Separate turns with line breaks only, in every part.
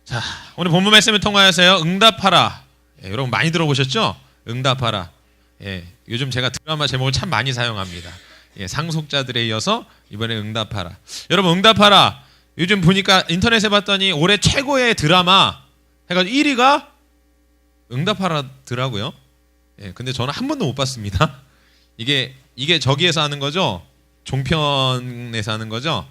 자, 오늘 본문 말씀을 통하여서요, 응답하라. 여러분 많이 들어보셨죠? 응답하라. 요즘 제가 드라마 제목을 참 많이 사용합니다. 상속자들에 이어서 이번에 응답하라. 여러분 응답하라. 요즘 보니까 인터넷에 봤더니 올해 최고의 드라마 해가지고 1위가 응답하라더라고요. 근데 저는 한 번도 못 봤습니다. 이게 저기에서 하는 거죠? 종편에서 하는 거죠?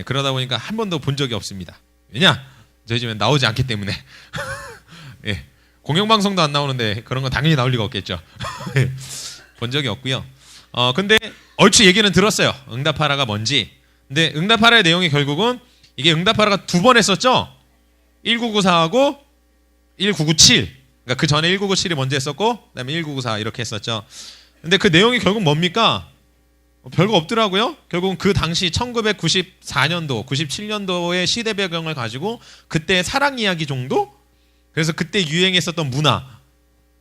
그러다 보니까 한 번도 본 적이 없습니다. 왜냐? 저희 집에 나오지 않기 때문에. 공영방송도 안 나오는데 그런 건 당연히 나올 리가 없겠죠. 본 적이 없고요. 근데 얼추 얘기는 들었어요. 응답하라가 뭔지. 근데 응답하라의 내용이 결국은 이게 응답하라가 두 번 했었죠. 1994하고 1997. 그러니까 그 전에 1997이 먼저 했었고 그다음에 1994 이렇게 했었죠. 근데 그 내용이 결국 뭡니까? 별거 없더라고요. 결국은 그 당시 1994년도, 97년도의 시대 배경을 가지고 그때 사랑 이야기 정도? 그래서 그때 유행했었던 문화.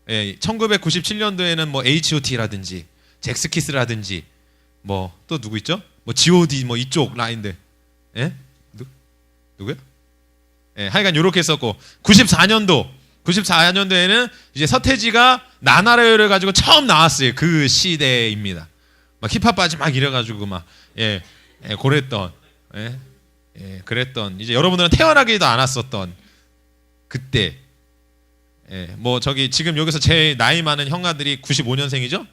1997년도에는 뭐 H.O.T.라든지 잭스키스라든지 뭐 또 누구 있죠? 뭐 G.O.D. 뭐 이쪽 라인들. 누구요? 하여간 요렇게 했었고 94년도에는 이제 서태지가 나나라요를 가지고 처음 나왔어요. 그 시대입니다. 막 힙합 바지 막 이래가지고 막 그랬던 그랬던 이제 여러분들은 태어나기도 않았었던 그때 뭐 저기 지금 여기서 제일 나이 많은 형아들이 95년생이죠?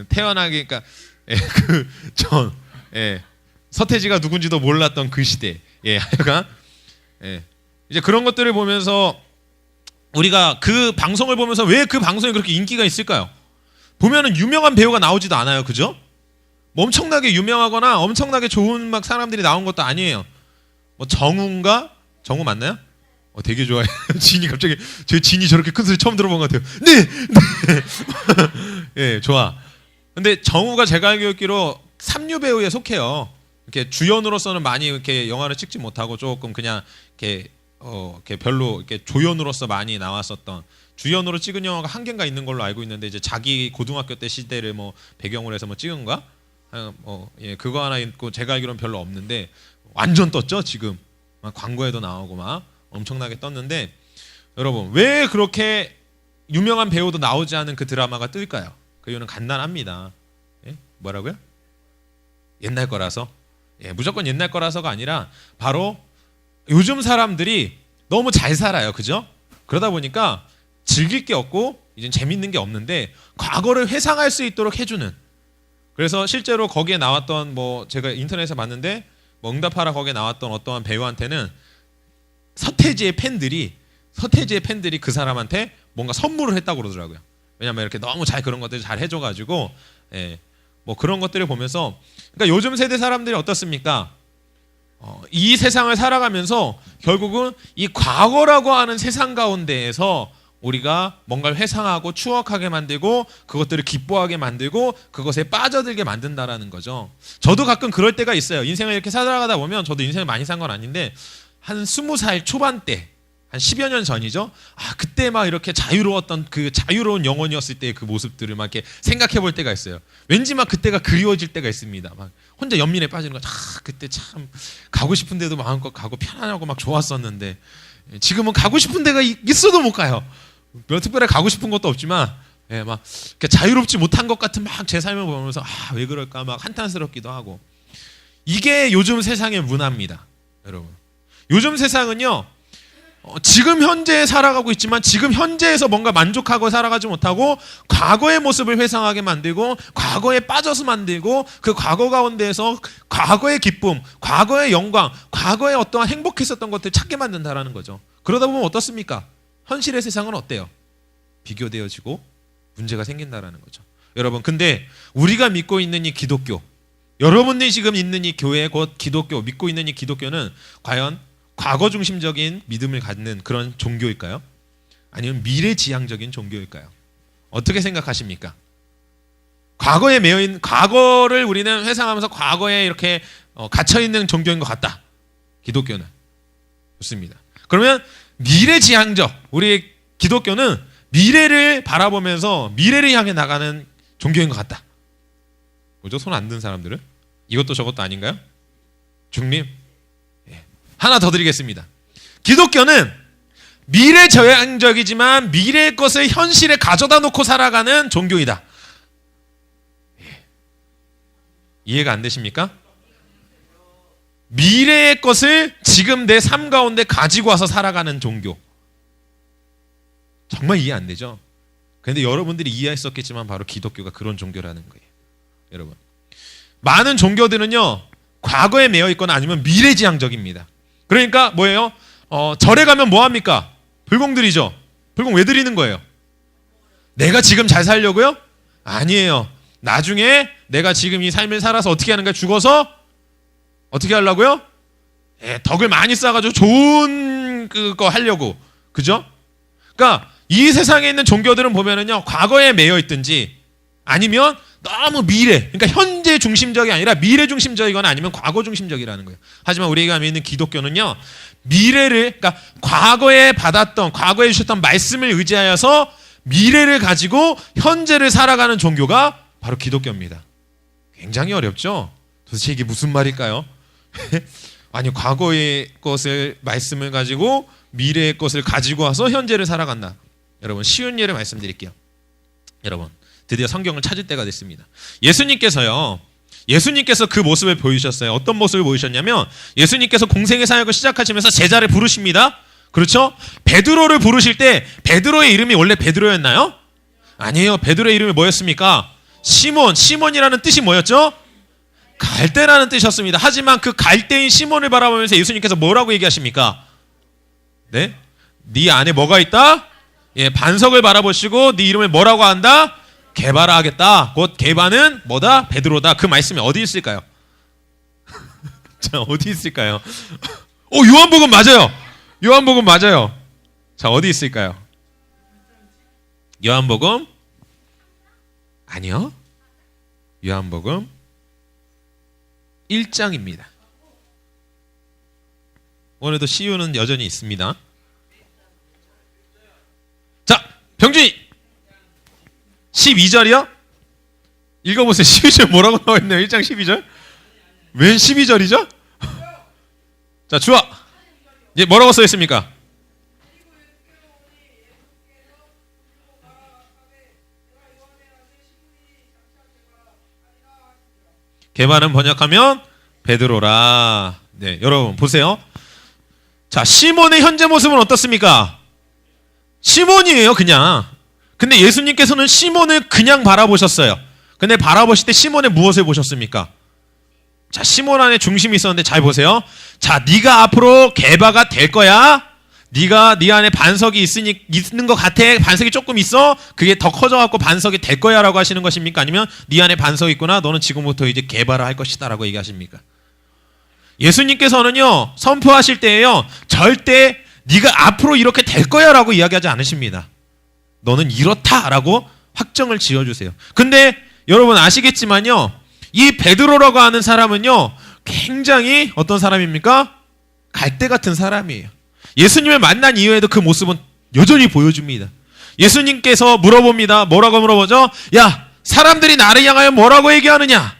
태어나기 그러니까 그전 서태지가 누군지도 몰랐던 그 시대. 하여간 이제 그런 것들을 보면서 우리가 그 방송을 보면서 왜 그 방송이 그렇게 인기가 있을까요? 보면은 유명한 배우가 나오지도 않아요. 그죠? 뭐 엄청나게 유명하거나 엄청나게 좋은 막 사람들이 나온 것도 아니에요. 뭐 정우 맞나요? 되게 좋아해. 진이 갑자기 제 진이 저렇게 큰 소리 처음 들어본 것 같아요. 네. 좋아. 근데 정우가 제가 알기로 삼류 배우에 속해요. 이렇게 주연으로서는 많이 이렇게 영화를 찍지 못하고 조금 그냥 이렇게 별로 이렇게 조연으로서 많이 나왔었던. 주연으로 찍은 영화가 한 개인가 있는 걸로 알고 있는데 이제 자기 고등학교 때 시대를 뭐 배경으로 해서 뭐 찍은가? 그거 하나 있고 제가 알기로는 별로 없는데 완전 떴죠 지금. 막 광고에도 나오고 막 엄청나게 떴는데 여러분 왜 그렇게 유명한 배우도 나오지 않은 그 드라마가 뜰까요? 그 이유는 간단합니다. 뭐라고요? 옛날 거라서. 무조건 옛날 거라서가 아니라 바로 요즘 사람들이 너무 잘 살아요. 그죠? 그러다 보니까 즐길 게 없고 이제 재밌는 게 없는데 과거를 회상할 수 있도록 해주는. 그래서 실제로 거기에 나왔던 뭐 제가 인터넷에 봤는데 뭐 응답하라 거기에 나왔던 어떠한 배우한테는 서태지의 팬들이 그 사람한테 뭔가 선물을 했다고 그러더라고요. 왜냐면 이렇게 너무 잘 그런 것들을 잘 해줘가지고 뭐 그런 것들을 보면서 그러니까 요즘 세대 사람들이 어떻습니까? 이 세상을 살아가면서 결국은 이 과거라고 하는 세상 가운데에서 우리가 뭔가를 회상하고 추억하게 만들고 그것들을 기뻐하게 만들고 그것에 빠져들게 만든다라는 거죠. 저도 가끔 그럴 때가 있어요. 인생을 이렇게 살아가다 보면 저도 인생을 많이 산 건 아닌데 한 20살 초반 때 한 10여 년 전이죠. 그때 막 이렇게 자유로웠던 그 자유로운 영혼이었을 때의 그 모습들을 막 이렇게 생각해 볼 때가 있어요. 왠지 막 그때가 그리워질 때가 있습니다. 막 혼자 연민에 빠지는 거. 그때 참 가고 싶은 데도 마음껏 가고 편안하고 막 좋았었는데 지금은 가고 싶은 데가 있어도 못 가요. 뭐 특별히 가고 싶은 것도 없지만 막 자유롭지 못한 것 같은 막 제 삶을 보면서 왜 그럴까 막 한탄스럽기도 하고. 이게 요즘 세상의 문화입니다. 여러분 요즘 세상은요 지금 현재에 살아가고 있지만 지금 현재에서 뭔가 만족하고 살아가지 못하고 과거의 모습을 회상하게 만들고 과거에 빠져서 만들고 그 과거 가운데에서 과거의 기쁨, 과거의 영광, 과거에 어떠한 행복했었던 것들을 찾게 만든다라는 거죠. 그러다 보면 어떻습니까? 현실의 세상은 어때요? 비교되어지고 문제가 생긴다라는 거죠. 여러분 근데 우리가 믿고 있는 이 기독교, 여러분들이 지금 있는 이 교회 곧 기독교, 믿고 있는 이 기독교는 과연 과거 중심적인 믿음을 갖는 그런 종교일까요? 아니면 미래지향적인 종교일까요? 어떻게 생각하십니까? 과거에 매여있는, 과거를 우리는 회상하면서 과거에 이렇게 갇혀있는 종교인 것 같다. 기독교는. 좋습니다. 그러면 미래지향적, 우리 기독교는 미래를 바라보면서 미래를 향해 나가는 종교인 것 같다. 뭐죠? 손 안 든 사람들은? 이것도 저것도 아닌가요? 중립? 하나 더 드리겠습니다. 기독교는 미래지향적이지만 미래의 것을 현실에 가져다 놓고 살아가는 종교이다. 이해가 안 되십니까? 미래의 것을 지금 내 삶 가운데 가지고 와서 살아가는 종교. 정말 이해 안 되죠? 그런데 여러분들이 이해했었겠지만 바로 기독교가 그런 종교라는 거예요. 여러분, 많은 종교들은요 과거에 매여 있거나 아니면 미래지향적입니다. 그러니까 뭐예요? 절에 가면 뭐합니까? 불공 드리죠. 불공 왜 드리는 거예요? 내가 지금 잘 살려고요? 아니에요. 나중에 내가 지금 이 삶을 살아서 어떻게 하는가? 죽어서 어떻게 하려고요? 덕을 많이 쌓아가지고 좋은 그거 하려고. 그죠? 그러니까 이 세상에 있는 종교들은 보면은요 과거에 매여 있든지 아니면 너무 미래, 그러니까 현재 중심적이 아니라 미래 중심적이거나 아니면 과거 중심적이라는 거예요. 하지만 우리가 믿는 기독교는요 미래를, 그러니까 과거에 받았던, 과거에 주셨던 말씀을 의지하여서 미래를 가지고 현재를 살아가는 종교가 바로 기독교입니다. 굉장히 어렵죠? 도대체 이게 무슨 말일까요? 아니, 과거의 것을, 말씀을 가지고 미래의 것을 가지고 와서 현재를 살아간다. 여러분, 쉬운 예를 말씀드릴게요. 여러분, 드디어 성경을 찾을 때가 됐습니다. 예수님께서 그 모습을 보이셨어요. 어떤 모습을 보이셨냐면 예수님께서 공생의 사역을 시작하시면서 제자를 부르십니다. 그렇죠? 베드로를 부르실 때 베드로의 이름이 원래 베드로였나요? 아니에요. 베드로의 이름이 뭐였습니까? 시몬이라는 뜻이 뭐였죠? 갈대라는 뜻이었습니다. 하지만 그 갈대인 시몬을 바라보면서 예수님께서 뭐라고 얘기하십니까? 네? 네 안에 뭐가 있다? 반석을 바라보시고 네 이름을 뭐라고 한다? 게바라 하겠다. 곧 게바는 뭐다? 베드로다. 그 말씀이 어디 있을까요? 자, 어디 있을까요? 요한복음 맞아요. 요한복음 맞아요. 자, 어디 있을까요? 요한복음? 아니요. 요한복음 1장입니다. 오늘도 CU는 여전히 있습니다. 자, 병준이 12절이요? 읽어보세요. 12절 뭐라고 나와있나요? 1장 12절? 웬 12절이죠? 자, 주아. 이제 뭐라고 써있습니까? 게바는 번역하면 베드로라. 네, 여러분 보세요. 자, 시몬의 현재 모습은 어떻습니까? 시몬이에요, 그냥. 근데 예수님께서는 시몬을 그냥 바라보셨어요. 근데 바라보실 때 시몬의 무엇을 보셨습니까? 자, 시몬 안에 중심이 있었는데 잘 보세요. 자, 네가 앞으로 게바가 될 거야. 네가 네 안에 반석이 있는 것 같아. 반석이 조금 있어. 그게 더 커져갖고 반석이 될 거야라고 하시는 것입니까? 아니면 네 안에 반석이 있구나. 너는 지금부터 이제 게바를 할 것이다라고 얘기하십니까? 예수님께서는요 선포하실 때에요 절대 네가 앞으로 이렇게 될 거야라고 이야기하지 않으십니다. 너는 이렇다라고 확정을 지어주세요. 근데 여러분 아시겠지만요 이 베드로라고 하는 사람은요 굉장히 어떤 사람입니까? 갈대 같은 사람이에요. 예수님을 만난 이후에도 그 모습은 여전히 보여줍니다. 예수님께서 물어봅니다. 뭐라고 물어보죠? 야, 사람들이 나를 향하여 뭐라고 얘기하느냐?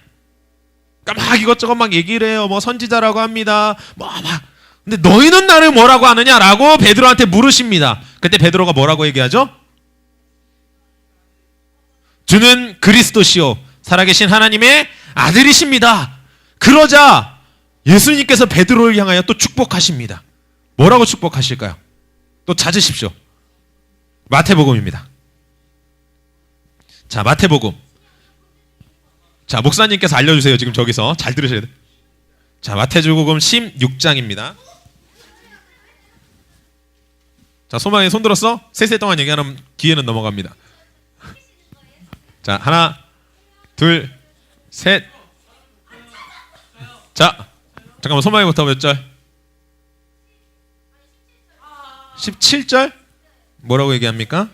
그러니까 막 이것저것 막 얘기를 해요. 뭐 선지자라고 합니다. 근데 너희는 나를 뭐라고 하느냐라고 베드로한테 물으십니다. 그때 베드로가 뭐라고 얘기하죠? 주는 그리스도시요 살아계신 하나님의 아들이십니다. 그러자 예수님께서 베드로를 향하여 또 축복하십니다. 뭐라고 축복하실까요? 또 찾으십시오. 마태복음입니다. 자, 마태복음. 자, 목사님께서 알려주세요. 지금 저기서 잘 들으셔야 돼요. 자, 마태복음 16장입니다. 자, 소망이 손 들었어? 셋 동안 얘기하면 기회는 넘어갑니다. 자, 하나, 둘, 셋. 자, 잠깐만, 소망이부터 몇 절? 17절? 뭐라고 얘기합니까?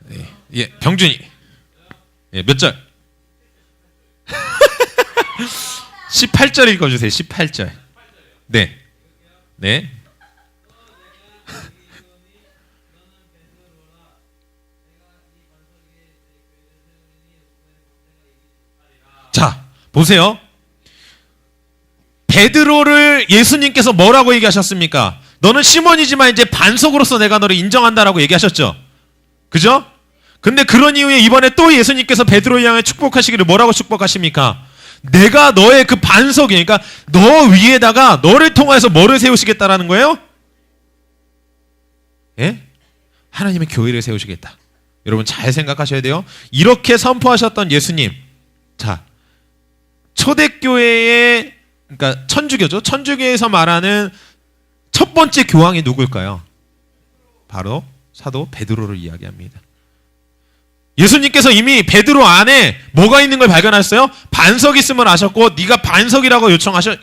네. 예, 병준이. 예, 몇 절? 18절 읽어주세요. 18절. 네. 네. 보세요. 베드로를 예수님께서 뭐라고 얘기하셨습니까? 너는 시몬이지만 이제 반석으로서 내가 너를 인정한다라고 얘기하셨죠. 그죠? 근데 그런 이후에 이번에 또 예수님께서 베드로를 향해 축복하시기를 뭐라고 축복하십니까? 내가 너의 그 반석이, 그러니까 너 위에다가 너를 통해서 뭐를 세우시겠다라는 거예요? 예? 하나님의 교회를 세우시겠다. 여러분 잘 생각하셔야 돼요. 이렇게 선포하셨던 예수님. 자, 초대교회의, 그러니까 천주교죠. 천주교에서 말하는 첫 번째 교황이 누굴까요? 바로 사도 베드로를 이야기합니다. 예수님께서 이미 베드로 안에 뭐가 있는 걸 발견하셨어요? 반석이 있음을 아셨고 네가 반석이라고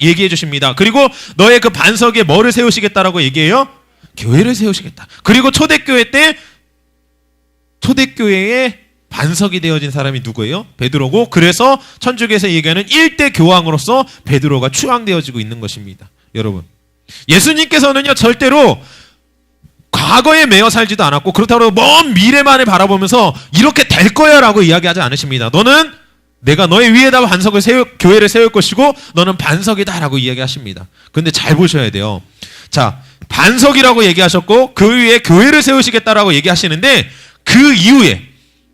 얘기해 주십니다. 그리고 너의 그 반석에 뭐를 세우시겠다라고 얘기해요? 교회를 세우시겠다. 그리고 초대교회 때 초대교회의 반석이 되어진 사람이 누구예요? 베드로고, 그래서 천주교에서 얘기하는 1대 교황으로서 베드로가 추앙되어지고 있는 것입니다. 여러분, 예수님께서는요 절대로 과거에 매여 살지도 않았고 그렇다고 먼 미래만을 바라보면서 이렇게 될 거야 라고 이야기하지 않으십니다. 너는 내가 너의 위에다 반석을 교회를 세울 것이고 너는 반석이다 라고 이야기하십니다. 근데 잘 보셔야 돼요. 자, 반석이라고 얘기하셨고 그 위에 교회를 세우시겠다라고 얘기하시는데, 그 이후에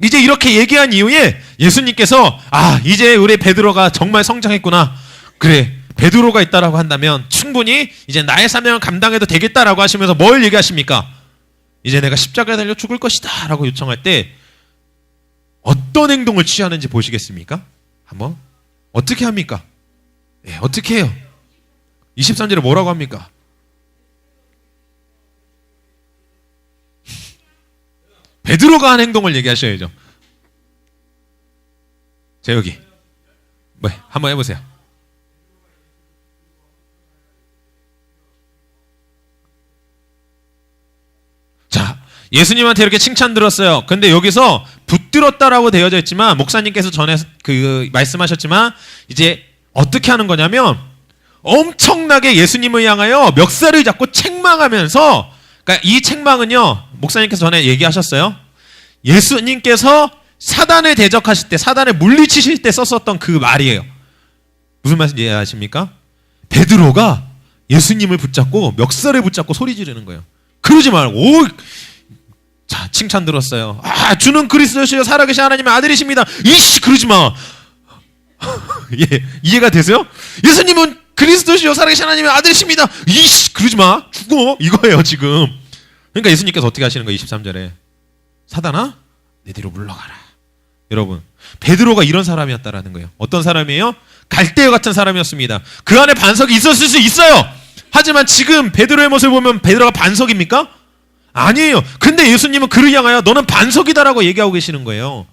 이제 이렇게 얘기한 이후에 예수님께서 이제 우리 베드로가 정말 성장했구나, 그래 베드로가 있다라고 한다면 충분히 이제 나의 사명을 감당해도 되겠다라고 하시면서 뭘 얘기하십니까? 이제 내가 십자가에 달려 죽을 것이다 라고 요청할 때 어떤 행동을 취하는지 보시겠습니까? 한번 어떻게 합니까? 네, 어떻게 해요? 23절에 뭐라고 합니까? 베드로가 한 행동을 얘기하셔야죠. 자, 여기 한번 해보세요. 자, 예수님한테 이렇게 칭찬 들었어요. 근데 여기서 붙들었다라고 되어져 있지만 목사님께서 전에 말씀하셨지만 이제 어떻게 하는 거냐면 엄청나게 예수님을 향하여 멱살을 잡고 책망하면서, 그러니까 이 책망은요 목사님께서 전에 얘기하셨어요. 예수님께서 사단을 대적하실 때, 사단을 물리치실 때 썼었던 그 말이에요. 무슨 말씀 이해하십니까? 베드로가 예수님을 붙잡고 멱살을 붙잡고 소리 지르는 거예요. 그러지 말고, 자, 칭찬 들었어요. 주는 그리스도시요 살아계신 하나님의 아들이십니다. 그러지 마. 예, 이해가 되세요? 예수님은 그리스도시요 살아계신 하나님의 아들이십니다. 그러지 마. 죽어. 이거예요 지금. 그러니까 예수님께서 어떻게 하시는 거예요? 23절에 사단아 내 뒤로 물러가라. 여러분, 베드로가 이런 사람이었다라는 거예요. 어떤 사람이에요? 갈대어 같은 사람이었습니다. 그 안에 반석이 있었을 수 있어요. 하지만 지금 베드로의 모습을 보면 베드로가 반석입니까? 아니에요. 근데 예수님은 그를 향하여 너는 반석이다라고 얘기하고 계시는 거예요.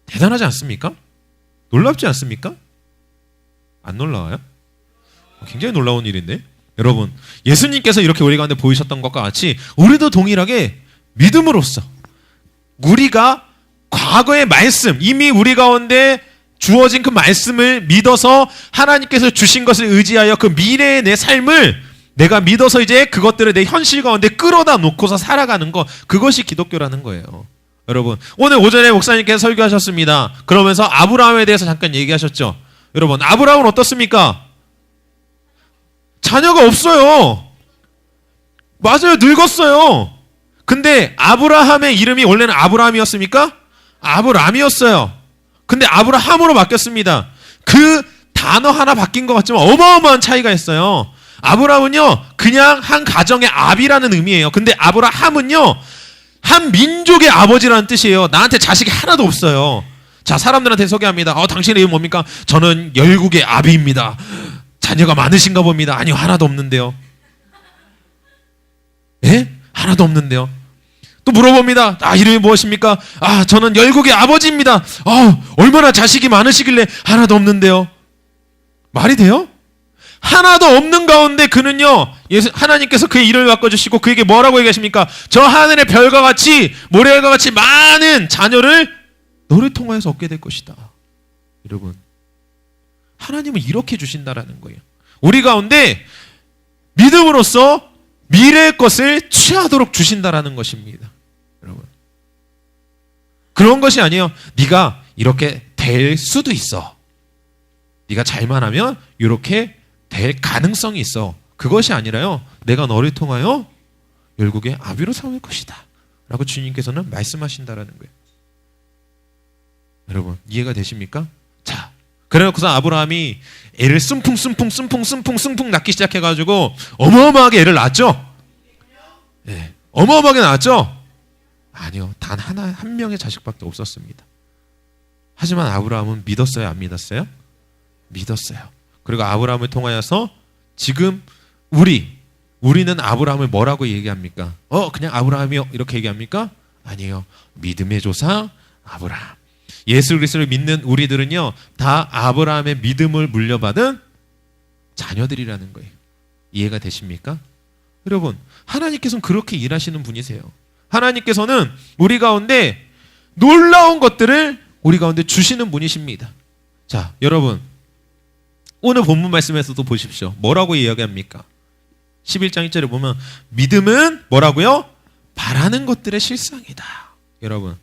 대단하지 않습니까? 놀랍지 않습니까? 안 놀라워요? 굉장히 놀라운 일인데. 여러분, 예수님께서 이렇게 우리 가운데 보이셨던 것과 같이 우리도 동일하게 믿음으로써 우리가 과거의 말씀, 이미 우리 가운데 주어진 그 말씀을 믿어서 하나님께서 주신 것을 의지하여 그 미래의 내 삶을 내가 믿어서 이제 그것들을 내 현실 가운데 끌어다 놓고서 살아가는 것, 그것이 기독교라는 거예요. 여러분, 오늘 오전에 목사님께서 설교하셨습니다. 그러면서 아브라함에 대해서 잠깐 얘기하셨죠. 여러분, 아브라함은 어떻습니까? 자녀가 없어요. 맞아요, 늙었어요. 근데 아브라함의 이름이 원래는 아브라함이었습니까? 아브람이었어요. 근데 아브라함으로 바뀌었습니다. 그 단어 하나 바뀐 것 같지만 어마어마한 차이가 있어요. 아브라함은요 그냥 한 가정의 아비라는 의미예요. 근데 아브라함은요 한 민족의 아버지라는 뜻이에요. 나한테 자식이 하나도 없어요. 자, 사람들한테 소개합니다. 당신의 이름 뭡니까? 저는 열국의 아비입니다. 자녀가 많으신가 봅니다. 아니요, 하나도 없는데요. 예? 하나도 없는데요. 또 물어봅니다. 이름이 무엇입니까? 저는 열국의 아버지입니다. 얼마나 자식이 많으시길래 하나도 없는데요. 말이 돼요? 하나도 없는 가운데 그는요, 하나님께서 그의 이름을 바꿔주시고 그에게 뭐라고 얘기하십니까? 저 하늘의 별과 같이, 모래알과 같이 많은 자녀를 너를 통하여서 얻게 될 것이다. 여러분, 하나님은 이렇게 주신다라는 거예요. 우리 가운데 믿음으로써 미래의 것을 취하도록 주신다라는 것입니다. 여러분, 그런 것이 아니에요. 네가 이렇게 될 수도 있어. 네가 잘만 하면 이렇게 될 가능성이 있어. 그것이 아니라요, 내가 너를 통하여 열국의 아비로 삼을 것이다 라고 주님께서는 말씀하신다라는 거예요. 여러분 이해가 되십니까? 자, 그래놓고서 아브라함이 애를 숨풍 낳기 시작해가지고 어마어마하게 애를 낳았죠? 네, 어마어마하게 낳았죠? 아니요, 단 한 명의 자식밖에 없었습니다. 하지만 아브라함은 믿었어요, 안 믿었어요? 믿었어요. 그리고 아브라함을 통하여서 지금 우리는 아브라함을 뭐라고 얘기합니까? 그냥 아브라함이요 이렇게 얘기합니까? 아니에요. 믿음의 조상 아브라함. 예수 그리스도를 믿는 우리들은요, 다 아브라함의 믿음을 물려받은 자녀들이라는 거예요. 이해가 되십니까? 여러분, 하나님께서는 그렇게 일하시는 분이세요. 하나님께서는 우리 가운데 놀라운 것들을 우리 가운데 주시는 분이십니다. 자, 여러분 오늘 본문 말씀에서도 보십시오. 뭐라고 이야기합니까? 11장 1절에 보면 믿음은 뭐라고요? 바라는 것들의 실상이다. 여러분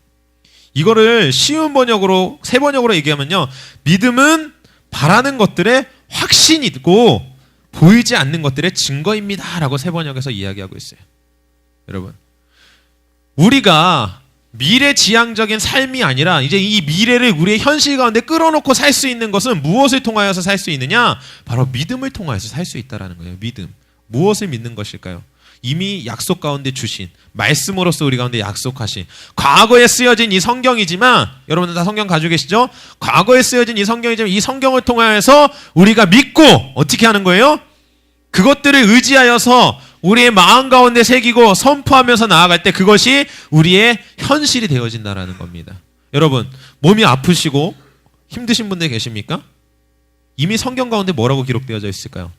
이거를 쉬운 번역으로, 새 번역으로 얘기하면요, 믿음은 바라는 것들의 확신이 있고 보이지 않는 것들의 증거입니다 라고 새 번역에서 이야기하고 있어요. 여러분 우리가 미래지향적인 삶이 아니라 이제 이 미래를 우리의 현실 가운데 끌어놓고 살 수 있는 것은 무엇을 통하여서 살 수 있느냐? 바로 믿음을 통하여서 살 수 있다는 거예요. 믿음. 무엇을 믿는 것일까요? 이미 약속 가운데 주신 말씀으로서 우리 가운데 약속하신 과거에 쓰여진 이 성경이지만, 여러분들 다 성경 가지고 계시죠? 과거에 쓰여진 이 성경이지만 이 성경을 통하여서 우리가 믿고 어떻게 하는 거예요? 그것들을 의지하여서 우리의 마음 가운데 새기고 선포하면서 나아갈 때 그것이 우리의 현실이 되어진다라는 겁니다. 여러분 몸이 아프시고 힘드신 분들 계십니까? 이미 성경 가운데 뭐라고 기록되어져 있을까요?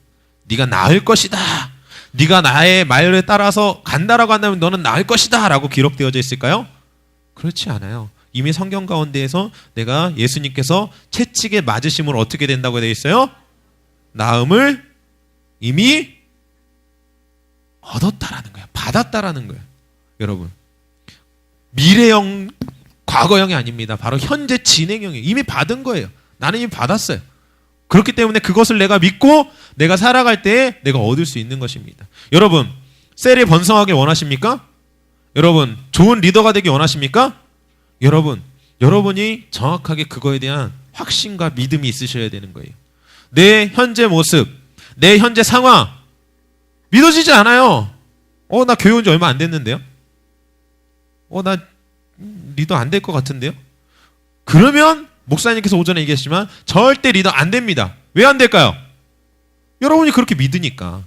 네가 나을 것이다, 네가 나의 말을 따라서 간다라고 한다면 너는 나을 것이다 라고 기록되어져 있을까요? 그렇지 않아요. 이미 성경 가운데에서 내가 예수님께서 채찍에 맞으심으로 어떻게 된다고 되어 있어요? 나음을 이미 얻었다라는 거예요. 받았다라는 거예요. 여러분 미래형 과거형이 아닙니다. 바로 현재 진행형이에요. 이미 받은 거예요. 나는 이미 받았어요. 그렇기 때문에 그것을 내가 믿고 내가 살아갈 때 내가 얻을 수 있는 것입니다. 여러분 셀이 번성하길 원하십니까? 여러분 좋은 리더가 되길 원하십니까? 여러분이 정확하게 그거에 대한 확신과 믿음이 있으셔야 되는 거예요. 내 현재 모습, 내 현재 상황 믿어지지 않아요. 나 교회 온 지 얼마 안 됐는데요? 나 리더 안 될 것 같은데요? 그러면 목사님께서 오전에 얘기했지만 절대 리더 안 됩니다. 왜 안 될까요? 여러분이 그렇게 믿으니까.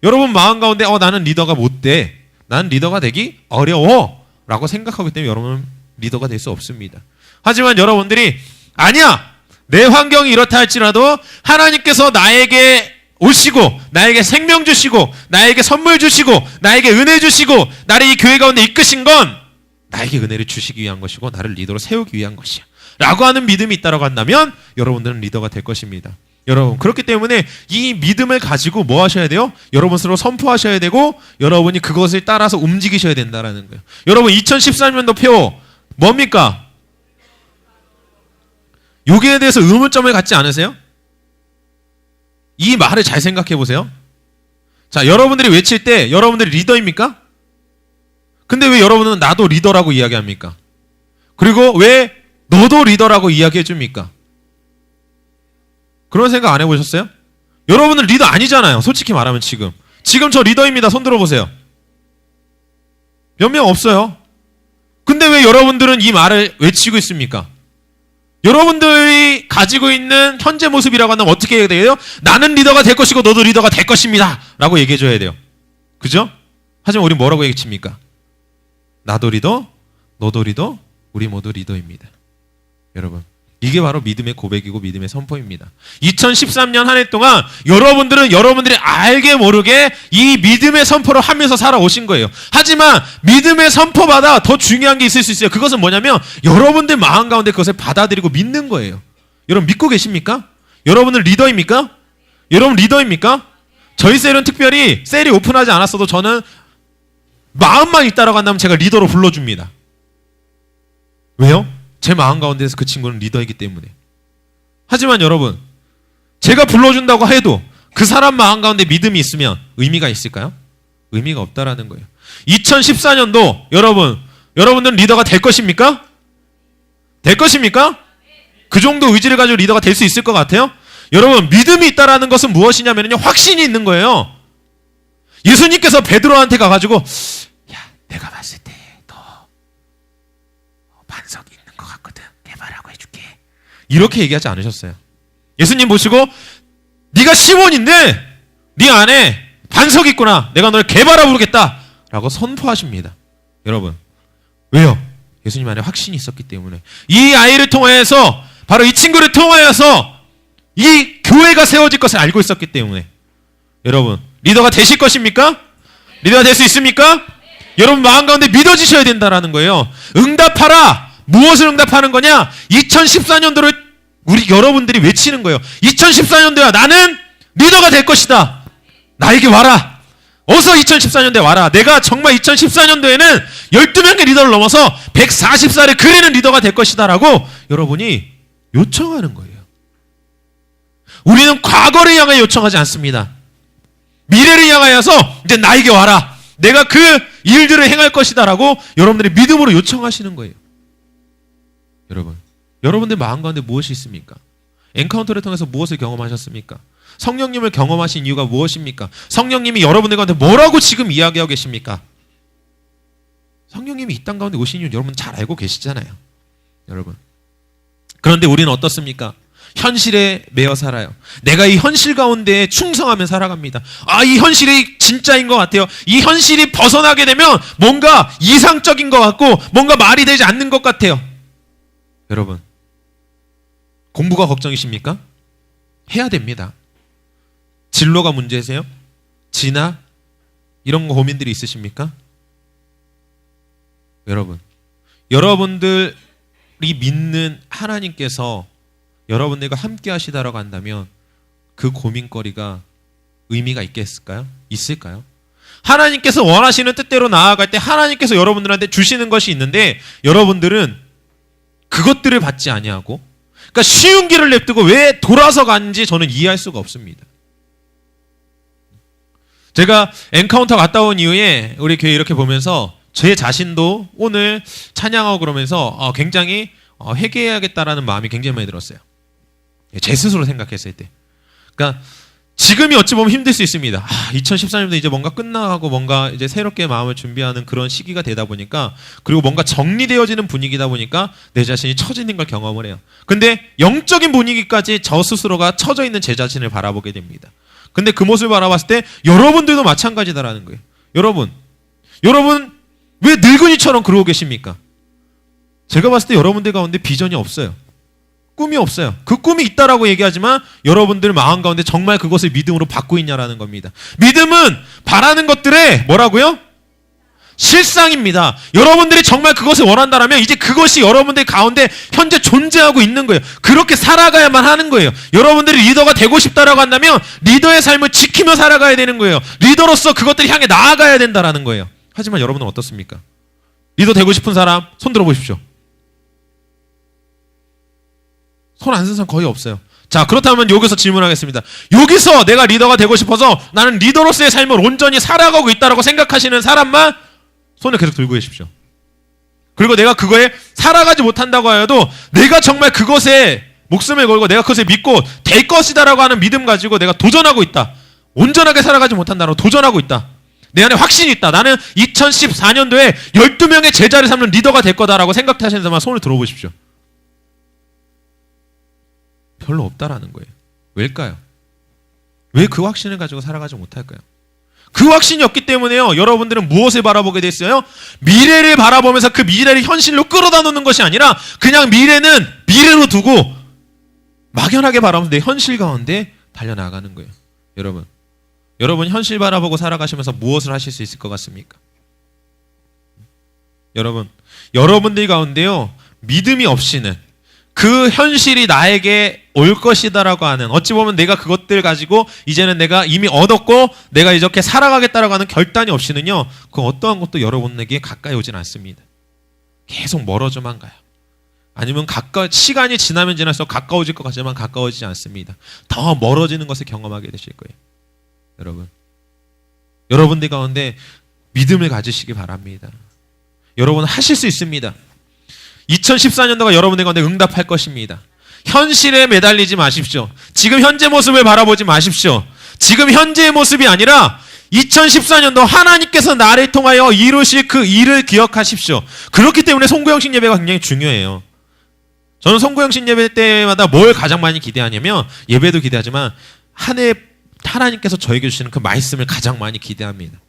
여러분 마음 가운데 나는 리더가 못 돼, 나는 리더가 되기 어려워 라고 생각하기 때문에 여러분은 리더가 될 수 없습니다. 하지만 여러분들이 아니야, 내 환경이 이렇다 할지라도 하나님께서 나에게 오시고 나에게 생명 주시고 나에게 선물 주시고 나에게 은혜 주시고 나를 이 교회 가운데 이끄신 건 나에게 은혜를 주시기 위한 것이고 나를 리더로 세우기 위한 것이야 라고 하는 믿음이 있다고 한다면 여러분들은 리더가 될 것입니다. 여러분 그렇기 때문에 이 믿음을 가지고 뭐 하셔야 돼요? 여러분 스스로 선포하셔야 되고 여러분이 그것을 따라서 움직이셔야 된다는 거예요. 여러분 2013년도 표 뭡니까? 여기에 대해서 의문점을 갖지 않으세요? 이 말을 잘 생각해 보세요. 자, 여러분들이 외칠 때 여러분들이 리더입니까? 근데 왜 여러분은 나도 리더라고 이야기합니까? 그리고 왜 너도 리더라고 이야기해 줍니까? 그런 생각 안 해보셨어요? 여러분은 리더 아니잖아요. 솔직히 말하면 지금 저 리더입니다. 손 들어보세요. 몇 명 없어요. 근데 왜 여러분들은 이 말을 외치고 있습니까? 여러분들이 가지고 있는 현재 모습이라고 한다면 어떻게 해야 돼요? 나는 리더가 될 것이고 너도 리더가 될 것입니다 라고 얘기해 줘야 돼요. 그죠? 하지만 우리 뭐라고 얘기칩니까? 나도 리더, 너도 리더, 우리 모두 리더입니다. 여러분 이게 바로 믿음의 고백이고 믿음의 선포입니다. 2013년 한 해 동안 여러분들은 여러분들이 알게 모르게 이 믿음의 선포를 하면서 살아오신 거예요. 하지만 믿음의 선포보다 더 중요한 게 있을 수 있어요. 그것은 뭐냐면 여러분들 마음 가운데 그것을 받아들이고 믿는 거예요. 여러분 믿고 계십니까? 여러분은 리더입니까? 여러분 리더입니까? 저희 셀은 특별히 셀이 오픈하지 않았어도 저는 마음만 있다라고 한다면 제가 리더로 불러줍니다. 왜요? 제 마음 가운데서 그 친구는 리더이기 때문에. 하지만 여러분 제가 불러준다고 해도 그 사람 마음 가운데 믿음이 있으면 의미가 있을까요? 의미가 없다라는 거예요. 2014년도 여러분들은 리더가 될 것입니까? 될 것입니까? 그 정도 의지를 가지고 리더가 될 수 있을 것 같아요? 여러분, 믿음이 있다라는 것은 무엇이냐면요, 확신이 있는 거예요. 예수님께서 베드로한테 가가지고, 야, 내가 봤을 때 너 반석이 있는 것 같거든. 개발하고 해줄게. 이렇게 얘기하지 않으셨어요. 예수님 보시고, 네가 시몬인데 네 안에 반석이 있구나. 내가 널 개발하고 부르겠다. 라고 선포하십니다. 여러분, 왜요? 예수님 안에 확신이 있었기 때문에. 이 아이를 통하여서, 바로 이 친구를 통하여서 이 교회가 세워질 것을 알고 있었기 때문에. 여러분, 리더가 되실 것입니까? 리더가 될 수 있습니까? 여러분 마음 가운데 믿어지셔야 된다라는 거예요. 응답하라. 무엇을 응답하는 거냐? 2014년도를 우리 여러분들이 외치는 거예요. 2014년도야, 나는 리더가 될 것이다. 나에게 와라. 어서 2014년도에 와라. 내가 정말 2014년도에는 12명의 리더를 넘어서 140살을 그리는 리더가 될 것이다 라고 여러분이 요청하는 거예요. 우리는 과거를 향해 요청하지 않습니다. 미래를 향하여서 이제 나에게 와라. 내가 그 일들을 행할 것이다 라고 여러분들이 믿음으로 요청하시는 거예요. 여러분들 마음 가운데 무엇이 있습니까? 엔카운터를 통해서 무엇을 경험하셨습니까? 성령님을 경험하신 이유가 무엇입니까? 성령님이 여러분들 가운데 뭐라고 지금 이야기하고 계십니까? 성령님이 이 땅 가운데 오신 이유 여러분 잘 알고 계시잖아요. 여러분. 그런데 우리는 어떻습니까? 현실에 매여 살아요. 내가 이 현실 가운데 충성하며 살아갑니다. 아, 이 현실이 진짜인 것 같아요. 이 현실이 벗어나게 되면 뭔가 이상적인 것 같고 뭔가 말이 되지 않는 것 같아요. 여러분, 공부가 걱정이십니까? 해야 됩니다. 진로가 문제세요? 진학? 이런 거 고민들이 있으십니까? 여러분들이 믿는 하나님께서 여러분들과 함께 하시다라고 한다면 그 고민거리가 의미가 있겠을까요? 있을까요? 하나님께서 원하시는 뜻대로 나아갈 때 하나님께서 여러분들한테 주시는 것이 있는데 여러분들은 그것들을 받지 아니하고, 그러니까 쉬운 길을 냅두고 왜 돌아서 가는지 저는 이해할 수가 없습니다. 제가 엔카운터 갔다 온 이후에 우리 교회 이렇게 보면서 제 자신도 오늘 찬양하고 그러면서 굉장히 회개해야겠다라는 마음이 굉장히 많이 들었어요. 제 스스로 생각했을 때. 그러니까 지금이 어찌 보면 힘들 수 있습니다. 2014년도 이제 뭔가 끝나가고 뭔가 이제 새롭게 마음을 준비하는 그런 시기가 되다 보니까, 그리고 뭔가 정리되어지는 분위기다 보니까 내 자신이 처지는 걸 경험을 해요. 근데 영적인 분위기까지 저 스스로가 처져 있는 제 자신을 바라보게 됩니다. 근데 그 모습을 바라봤을 때 여러분들도 마찬가지다라는 거예요. 여러분 왜 늙은이처럼 그러고 계십니까? 제가 봤을 때 여러분들 가운데 비전이 없어요. 꿈이 없어요. 그 꿈이 있다라고 얘기하지만 여러분들 마음 가운데 정말 그것을 믿음으로 받고 있냐라는 겁니다. 믿음은 바라는 것들의 뭐라고요? 실상입니다. 여러분들이 정말 그것을 원한다면 이제 그것이 여러분들 가운데 현재 존재하고 있는 거예요. 그렇게 살아가야만 하는 거예요. 여러분들이 리더가 되고 싶다라고 한다면 리더의 삶을 지키며 살아가야 되는 거예요. 리더로서 그것들을 향해 나아가야 된다라는 거예요. 하지만 여러분은 어떻습니까? 리더 되고 싶은 사람 손 들어보십시오. 손 안 쓴 사람 거의 없어요. 자, 그렇다면 여기서 질문하겠습니다. 여기서 내가 리더가 되고 싶어서 나는 리더로서의 삶을 온전히 살아가고 있다고 생각하시는 사람만 손을 계속 들고 계십시오. 그리고 내가 그거에 살아가지 못한다고 해도 내가 정말 그것에 목숨을 걸고 내가 그것을 믿고 될 것이다라고 하는 믿음 가지고 내가 도전하고 있다. 온전하게 살아가지 못한다고 도전하고 있다. 내 안에 확신이 있다. 나는 2014년도에 12명의 제자를 삼는 리더가 될 거다라고 생각하시는 사람만 손을 들어보십시오. 별로 없다라는 거예요. 왜일까요? 왜 그 확신을 가지고 살아가지 못할까요? 그 확신이 없기 때문에요. 여러분들은 무엇을 바라보게 됐어요? 미래를 바라보면서 그 미래를 현실로 끌어다 놓는 것이 아니라 그냥 미래는 미래로 두고 막연하게 바라보면서 내 현실 가운데 달려나가는 거예요. 여러분 현실 바라보고 살아가시면서 무엇을 하실 수 있을 것 같습니까? 여러분들 가운데요, 믿음이 없이는 그 현실이 나에게 올 것이다라고 하는, 어찌 보면 내가 그것들 가지고 이제는 내가 이미 얻었고 내가 이렇게 살아가겠다라고 하는 결단이 없이는요, 그 어떠한 것도 여러분에게 가까이 오진 않습니다. 계속 멀어져만 가요. 아니면 시간이 지나면 지날수록 가까워질 것 같지만 가까워지지 않습니다. 더 멀어지는 것을 경험하게 되실 거예요. 여러분, 여러분들 가운데 믿음을 가지시기 바랍니다. 여러분 하실 수 있습니다. 2014년도가 여러분들 가운데 응답할 것입니다. 현실에 매달리지 마십시오. 지금 현재 모습을 바라보지 마십시오. 지금 현재의 모습이 아니라 2014년도 하나님께서 나를 통하여 이루실 그 일을 기억하십시오. 그렇기 때문에 송구영신 예배가 굉장히 중요해요. 저는 송구영신 예배 때마다 뭘 가장 많이 기대하냐면, 예배도 기대하지만 한 해 하나님께서 저에게 주시는 그 말씀을 가장 많이 기대합니다.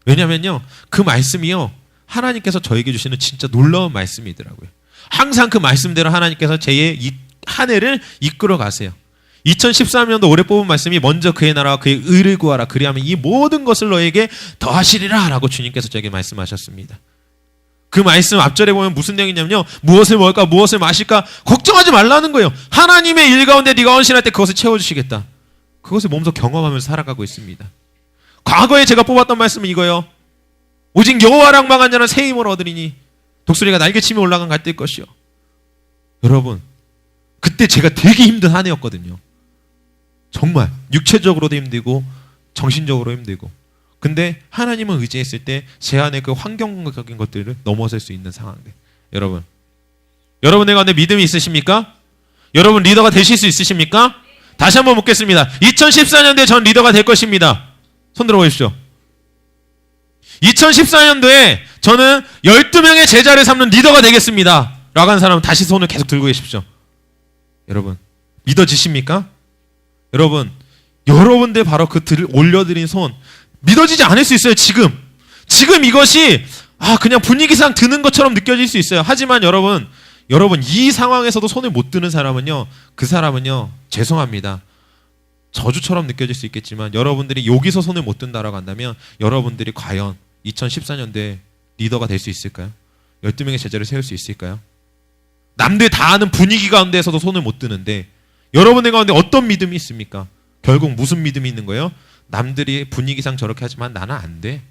왜냐면요, 그 말씀이요, 하나님께서 저에게 주시는 진짜 놀라운 말씀이더라고요. 항상 그 말씀대로 하나님께서 제 한 해를 이끌어 가세요. 2013년도 올해 뽑은 말씀이 먼저 그의 나라와 그의 의를 구하라. 그리하면 이 모든 것을 너에게 더하시리라 라고 주님께서 저에게 말씀하셨습니다. 그 말씀 앞절에 보면 무슨 내용이냐면요, 무엇을 먹을까 무엇을 마실까 걱정하지 말라는 거예요. 하나님의 일 가운데 네가 헌신할 때 그것을 채워주시겠다. 그것을 몸소 경험하면서 살아가고 있습니다. 과거에 제가 뽑았던 말씀은 이거예요. 오직 여호와를 앙망한 자는 새 힘을 얻으리니 독수리가 날개치며 올라간 갈대일 것이요. 여러분, 그때 제가 되게 힘든 한 해였거든요. 정말 육체적으로도 힘들고 정신적으로 힘들고. 근데 하나님을 의지했을 때 제 안에 그 환경적인 것들을 넘어설 수 있는 상황들. 여러분의 가운데 믿음이 있으십니까? 여러분 리더가 되실 수 있으십니까? 다시 한번 묻겠습니다. 2014년도에 전 리더가 될 것입니다. 손 들어보십시오. 2014년도에 저는 12명의 제자를 삼는 리더가 되겠습니다 라고 하는 사람은 다시 손을 계속 들고 계십시오. 여러분 믿어지십니까? 여러분들 바로 그 올려드린 손 믿어지지 않을 수 있어요. 지금 이것이 그냥 분위기상 드는 것처럼 느껴질 수 있어요. 하지만 여러분 이 상황에서도 손을 못 드는 사람은요, 그 사람은요, 죄송합니다, 저주처럼 느껴질 수 있겠지만 여러분들이 여기서 손을 못 든다라고 한다면 여러분들이 과연 2014년도에 리더가 될 수 있을까요? 12명의 제자를 세울 수 있을까요? 남들 다 아는 분위기 가운데에서도 손을 못 드는데 여러분들 가운데 어떤 믿음이 있습니까? 결국 무슨 믿음이 있는 거예요? 남들이 분위기상 저렇게 하지만 나는 안 돼.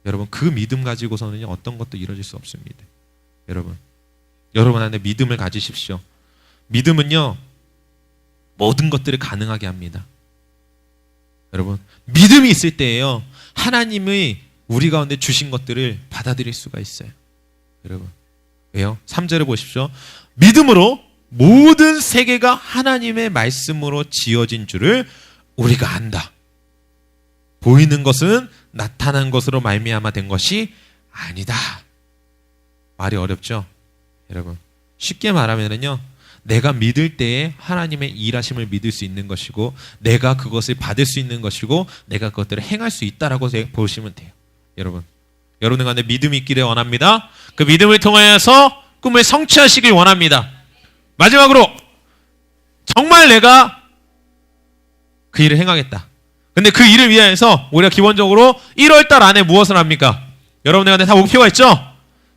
여러분 그 믿음 가지고서는 어떤 것도 이루어질 수 없습니다. 여러분 안에 믿음을 가지십시오. 믿음은요 모든 것들을 가능하게 합니다. 여러분 믿음이 있을 때에요 하나님의 우리 가운데 주신 것들을 받아들일 수가 있어요. 여러분 왜요? 3절을 보십시오. 믿음으로 모든 세계가 하나님의 말씀으로 지어진 줄을 우리가 안다. 보이는 것은 나타난 것으로 말미암아 된 것이 아니다. 말이 어렵죠? 여러분 쉽게 말하면은요, 내가 믿을 때에 하나님의 일하심을 믿을 수 있는 것이고 내가 그것을 받을 수 있는 것이고 내가 그것들을 행할 수 있다라고 보시면 돼요. 여러분 가운데 믿음이 있기를 원합니다. 그 믿음을 통하여서 꿈을 성취하시길 원합니다. 마지막으로 정말 내가 그 일을 행하겠다. 근데 그 일을 위해서 우리가 기본적으로 1월달 안에 무엇을 합니까? 여러분들 가운데 다 목표가 있죠?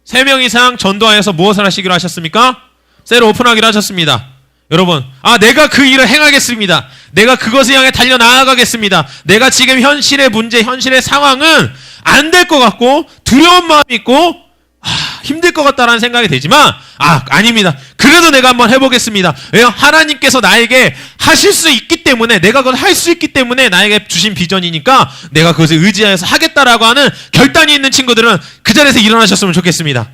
3명 이상 전도하여서 무엇을 하시기로 하셨습니까? 셀을 오픈하기로 하셨습니다. 여러분, 내가 그 일을 행하겠습니다. 내가 그것을 향해 달려나아가겠습니다. 내가 지금 현실의 문제, 현실의 상황은 안 될 것 같고 두려운 마음이 있고 힘들 것 같다라는 생각이 되지만 아닙니다. 그래도 내가 한번 해보겠습니다. 왜요? 하나님께서 나에게 하실 수 있기 때문에, 내가 그걸 할 수 있기 때문에 나에게 주신 비전이니까 내가 그것을 의지하여서 하겠다라고 하는 결단이 있는 친구들은 그 자리에서 일어나셨으면 좋겠습니다.